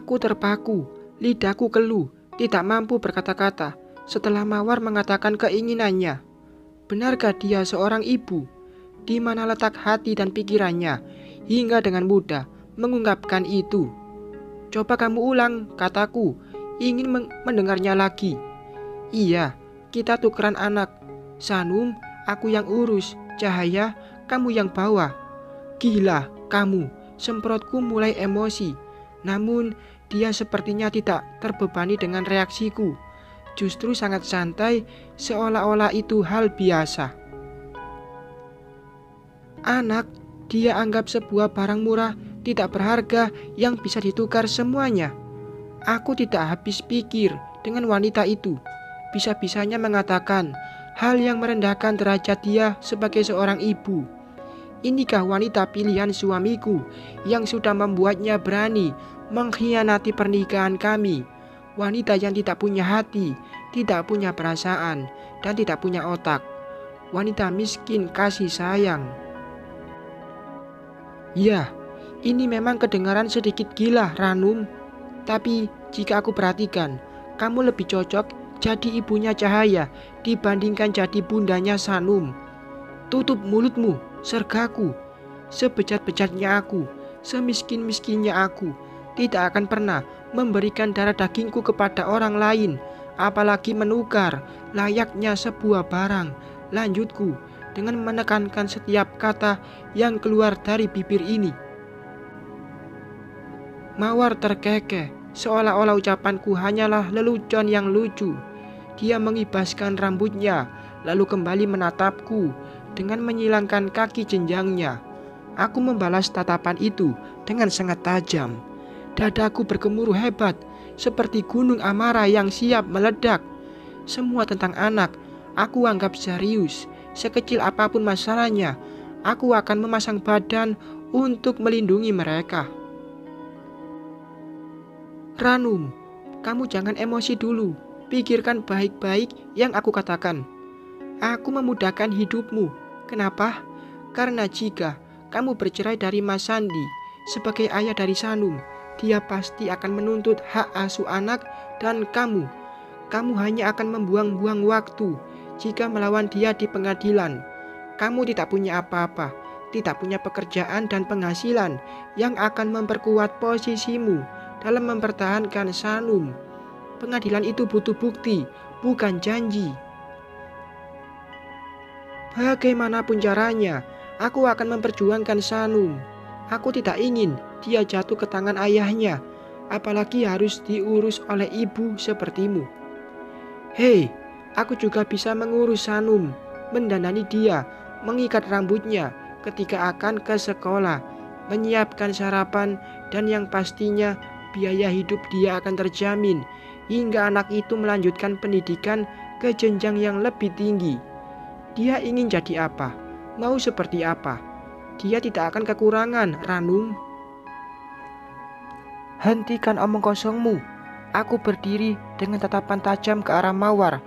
Aku terpaku, lidahku keluh, tidak mampu berkata-kata setelah Mawar mengatakan keinginannya. Benarkah dia seorang ibu? Di mana letak hati dan pikirannya hingga dengan mudah mengungkapkan itu? Coba kamu ulang, kataku, ingin mendengarnya lagi. Iya, kita tukeran anak. Sanum, aku yang urus. Cahaya, kamu yang bawa. Gila, kamu. Semprotku mulai emosi. Namun, dia sepertinya tidak terbebani dengan reaksiku. Justru sangat santai, seolah-olah itu hal biasa. Anak, dia anggap sebuah barang murah, tidak berharga yang bisa ditukar semuanya. Aku tidak habis pikir dengan wanita itu. Bisa-bisanya mengatakan hal yang merendahkan derajat dia sebagai seorang ibu. Inikah wanita pilihan suamiku yang sudah membuatnya berani mengkhianati pernikahan kami? Wanita yang tidak punya hati, tidak punya perasaan, dan tidak punya otak. Wanita miskin kasih sayang. Ya, ini memang kedengaran sedikit gila, Ranum. Tapi jika aku perhatikan, kamu lebih cocok jadi ibunya Cahaya dibandingkan jadi bundanya Sanum. Tutup mulutmu, sergaku. Sebejat-bejatnya aku, semiskin-miskinnya aku, tidak akan pernah memberikan darah dagingku kepada orang lain, apalagi menukar layaknya sebuah barang. Lanjutku dengan menekankan setiap kata yang keluar dari bibir ini. Mawar terkekeh, seolah-olah ucapanku hanyalah lelucon yang lucu. Dia mengibaskan rambutnya, lalu kembali menatapku dengan menyilangkan kaki jenjangnya. Aku membalas tatapan itu dengan sangat tajam. Dadaku bergemuruh hebat, seperti gunung amarah yang siap meledak. Semua tentang anak, aku anggap serius. Sekecil apapun masalahnya, aku akan memasang badan untuk melindungi mereka. Ranum, kamu jangan emosi dulu. Pikirkan baik-baik yang aku katakan. Aku memudahkan hidupmu. Kenapa? Karena jika kamu bercerai dari Mas Sandi sebagai ayah dari Sanum, dia pasti akan menuntut hak asuh anak dan kamu hanya akan membuang-buang waktu jika melawan dia di pengadilan. Kamu tidak punya apa-apa, tidak punya pekerjaan dan penghasilan yang akan memperkuat posisimu dalam mempertahankan Sanum. Pengadilan itu butuh bukti, bukan janji. Bagaimanapun caranya, aku akan memperjuangkan Sanum. Aku tidak ingin dia jatuh ke tangan ayahnya, apalagi harus diurus oleh ibu sepertimu. Hei, aku juga bisa mengurus Sanum, mendandani dia, mengikat rambutnya ketika akan ke sekolah, menyiapkan sarapan, dan yang pastinya biaya hidup dia akan terjamin hingga anak itu melanjutkan pendidikan ke jenjang yang lebih tinggi. Dia ingin jadi apa? Mau seperti apa? Dia tidak akan kekurangan, Ranum. Hentikan omong kosongmu. Aku berdiri dengan tatapan tajam ke arah Mawar.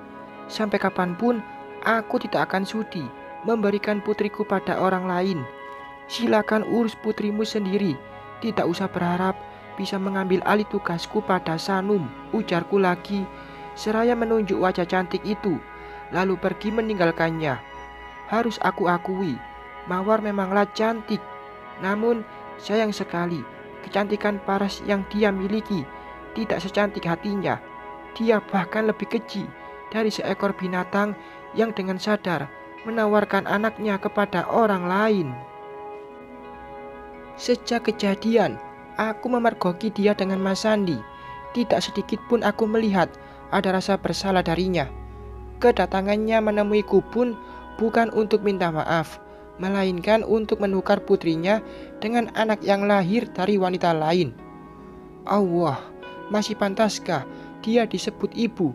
Sampai kapanpun, aku tidak akan sudi memberikan putriku pada orang lain. Silakan urus putrimu sendiri. Tidak usah berharap bisa mengambil alih tugasku pada Sanum, ujarku lagi, seraya menunjuk wajah cantik itu, lalu pergi meninggalkannya. Harus aku akui, Mawar memanglah cantik. Namun sayang sekali, kecantikan paras yang dia miliki tidak secantik hatinya. Dia bahkan lebih keji dari seekor binatang yang dengan sadar menawarkan anaknya kepada orang lain. Sejak kejadian, aku memergoki dia dengan Mas Sandi. Tidak sedikit pun aku melihat ada rasa bersalah darinya. Kedatangannya menemuiku pun bukan untuk minta maaf, melainkan untuk menukar putrinya dengan anak yang lahir dari wanita lain. Allah, masih pantaskah dia disebut ibu?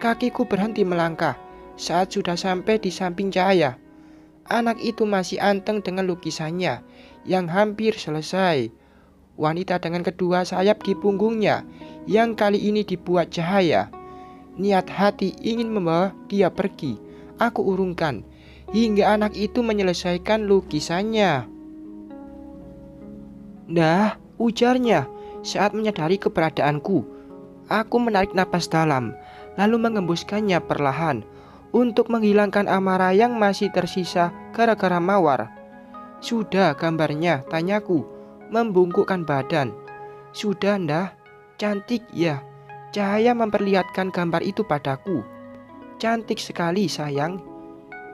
Kakiku berhenti melangkah saat sudah sampai di samping Cahaya. Anak itu masih anteng dengan lukisannya yang hampir selesai. Wanita dengan kedua sayap di punggungnya yang kali ini dibuat Cahaya. Niat hati ingin membawa dia pergi, aku urungkan hingga anak itu menyelesaikan lukisannya. Nah, ujarnya, saat menyadari keberadaanku. Aku menarik napas dalam, lalu mengembuskannya perlahan untuk menghilangkan amarah yang masih tersisa gara-gara mawar. Sudah gambarnya, tanyaku, membungkukkan badan. Sudah, ndah. Cantik ya. Cahaya memperlihatkan gambar itu padaku. Cantik sekali, sayang.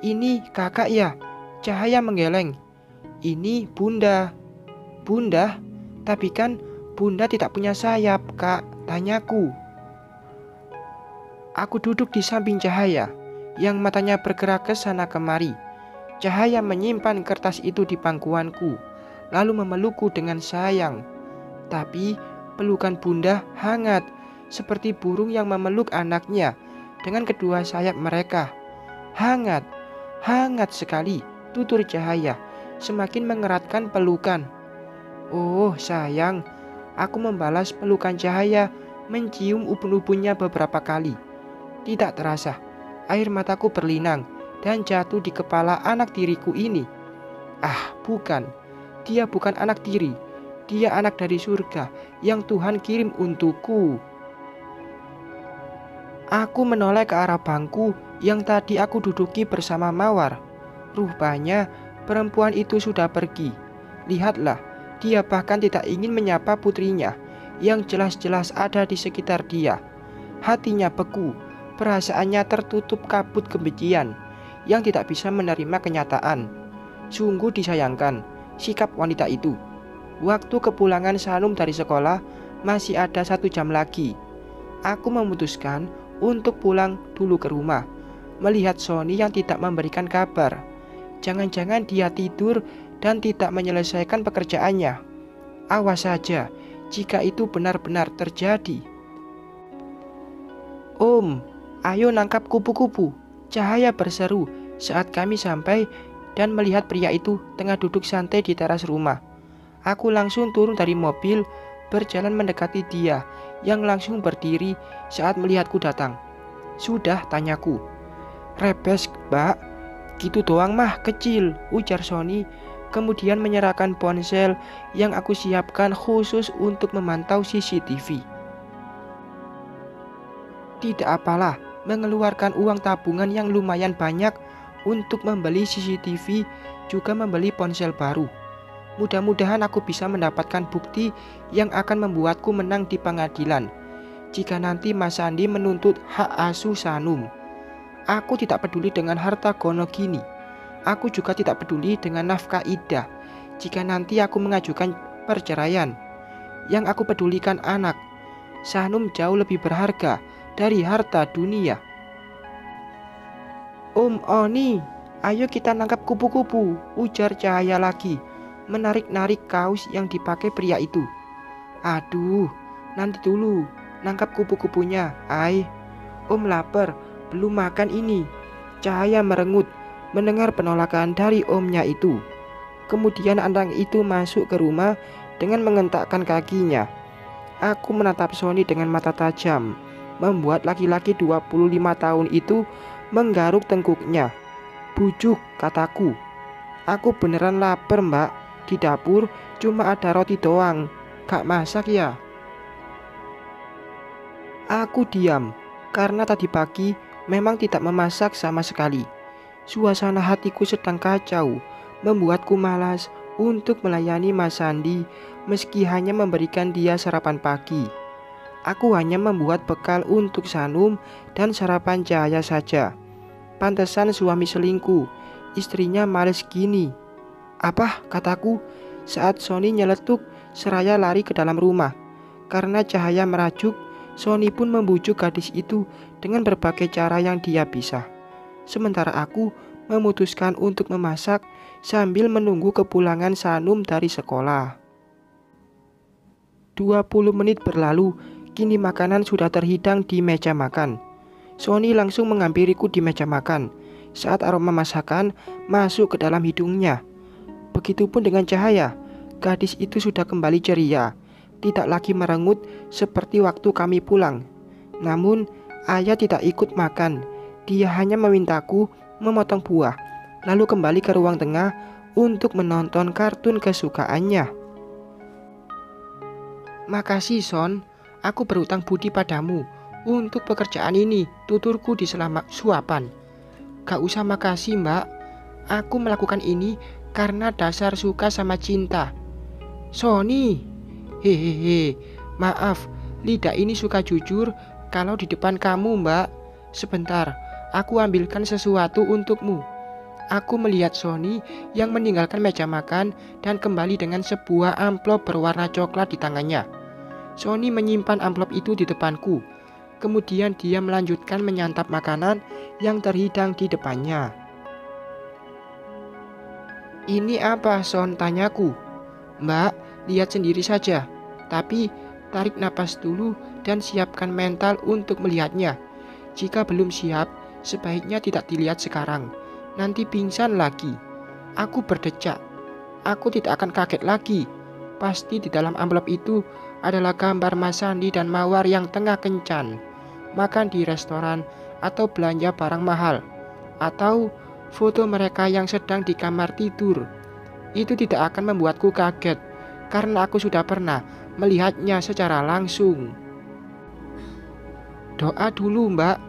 Ini kakak ya. Cahaya menggeleng. Ini bunda. Bunda? Tapi kan bunda tidak punya sayap, kak, tanyaku. Aku duduk di samping Cahaya, yang matanya bergerak ke sana kemari. Cahaya menyimpan kertas itu di pangkuanku, lalu memelukku dengan sayang. Tapi pelukan bunda hangat, seperti burung yang memeluk anaknya dengan kedua sayap mereka. Hangat, hangat sekali, tutur Cahaya, semakin mengeratkan pelukan. Oh sayang, aku membalas pelukan Cahaya, mencium ubun-ubunnya beberapa kali. Tidak terasa, air mataku berlinang dan jatuh di kepala anak tiriku ini. Ah, bukan. Dia bukan anak tiri. Dia anak dari surga yang Tuhan kirim untukku. Aku menoleh ke arah bangku yang tadi aku duduki bersama Mawar. Rupanya perempuan itu sudah pergi. Lihatlah, dia bahkan tidak ingin menyapa putrinya yang jelas-jelas ada di sekitar dia. Hatinya beku. Perasaannya tertutup kabut kebencian yang tidak bisa menerima kenyataan. Sungguh disayangkan sikap wanita itu. Waktu kepulangan Sanum dari sekolah masih ada 1 jam lagi. Aku memutuskan untuk pulang dulu ke rumah, melihat Sony yang tidak memberikan kabar. Jangan-jangan dia tidur dan tidak menyelesaikan pekerjaannya. Awas saja jika itu benar-benar terjadi. Om, ayo nangkap kupu-kupu, Cahaya berseru saat kami sampai dan melihat pria itu tengah duduk santai di teras rumah. Aku langsung turun dari mobil, berjalan mendekati dia yang langsung berdiri saat melihatku datang. Sudah, tanyaku. Rebes, Mbak. Gitu doang mah, kecil, ujar Sony, kemudian menyerahkan ponsel yang aku siapkan khusus untuk memantau CCTV. Tidak apalah, mengeluarkan uang tabungan yang lumayan banyak untuk membeli CCTV, juga membeli ponsel baru. Mudah-mudahan aku bisa mendapatkan bukti yang akan membuatku menang di pengadilan jika nanti Mas Sandi menuntut hak asuh Sanum. Aku tidak peduli dengan harta gono gini. Aku juga tidak peduli dengan nafkah Ida jika nanti aku mengajukan perceraian. Yang aku pedulikan anak. Sanum jauh lebih berharga dari harta dunia. Om Oni, ayo kita nangkap kupu-kupu, ujar Cahaya lagi, menarik-narik kaos yang dipakai pria itu. Aduh, nanti dulu, nangkap kupu-kupunya, ay. Om lapar, belum makan ini. Cahaya merengut, mendengar penolakan dari omnya itu. Kemudian anak itu masuk ke rumah dengan mengentakkan kakinya. Aku menatap Sony dengan mata tajam, membuat laki-laki 25 tahun itu menggaruk tengkuknya. Bujuk, kataku. Aku beneran lapar, Mbak. Di dapur cuma ada roti doang. Gak masak ya? Aku diam, karena tadi pagi memang tidak memasak sama sekali. Suasana hatiku sedang kacau, membuatku malas untuk melayani Mas Sandi meski hanya memberikan dia sarapan pagi. Aku hanya membuat bekal untuk Sanum dan sarapan Cahaya saja. Pantesan suami selingkuh, istrinya males gini. Apa, kataku, saat Sony nyeletuk seraya lari ke dalam rumah. Karena Cahaya merajuk, Sony pun membujuk gadis itu dengan berbagai cara yang dia bisa. Sementara aku memutuskan untuk memasak sambil menunggu kepulangan Sanum dari sekolah. 20 menit berlalu, kini makanan sudah terhidang di meja makan. Sony langsung menghampiriku di meja makan saat aroma masakan masuk ke dalam hidungnya. Begitupun dengan Cahaya, gadis itu sudah kembali ceria, tidak lagi merengut seperti waktu kami pulang. Namun, ayah tidak ikut makan, dia hanya memintaku memotong buah, lalu kembali ke ruang tengah untuk menonton kartun kesukaannya. Makasih Son, aku berutang budi padamu untuk pekerjaan ini, tuturku di selama suapan. Gak usah makasih mbak, aku melakukan ini karena dasar suka sama cinta. Sony, hehehe, maaf, lidah ini suka jujur kalau di depan kamu mbak. Sebentar, aku ambilkan sesuatu untukmu. Aku melihat Sony yang meninggalkan meja makan dan kembali dengan sebuah amplop berwarna coklat di tangannya. Sony menyimpan amplop itu di depanku. Kemudian dia melanjutkan menyantap makanan yang terhidang di depannya. Ini apa, Son? Tanyaku. Mbak, lihat sendiri saja. Tapi tarik napas dulu dan siapkan mental untuk melihatnya. Jika belum siap, sebaiknya tidak dilihat sekarang. Nanti pingsan lagi. Aku berdecak. Aku tidak akan kaget lagi. Pasti di dalam amplop itu adalah gambar Mas Sandi dan Mawar yang tengah kencan, makan di restoran atau belanja barang mahal, atau foto mereka yang sedang di kamar tidur. Itu tidak akan membuatku kaget, karena aku sudah pernah melihatnya secara langsung. Doa dulu mbak,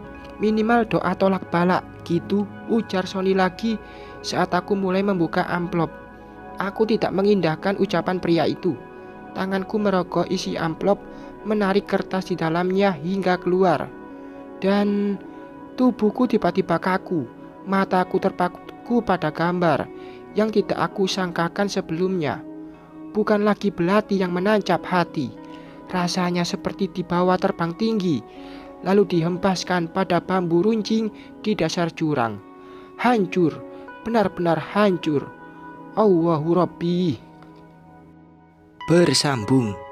minimal doa tolak balak gitu, ujar Sony lagi saat aku mulai membuka amplop. Aku tidak mengindahkan ucapan pria itu. Tanganku merogoh isi amplop, menarik kertas di dalamnya hingga keluar. Dan tubuhku tiba-tiba kaku. Mataku terpaku pada gambar yang tidak aku sangkakan sebelumnya. Bukan lagi belati yang menancap hati. Rasanya seperti dibawa terbang tinggi, lalu dihempaskan pada bambu runcing di dasar jurang. Hancur, benar-benar hancur. Allahu Rabbi. Bersambung.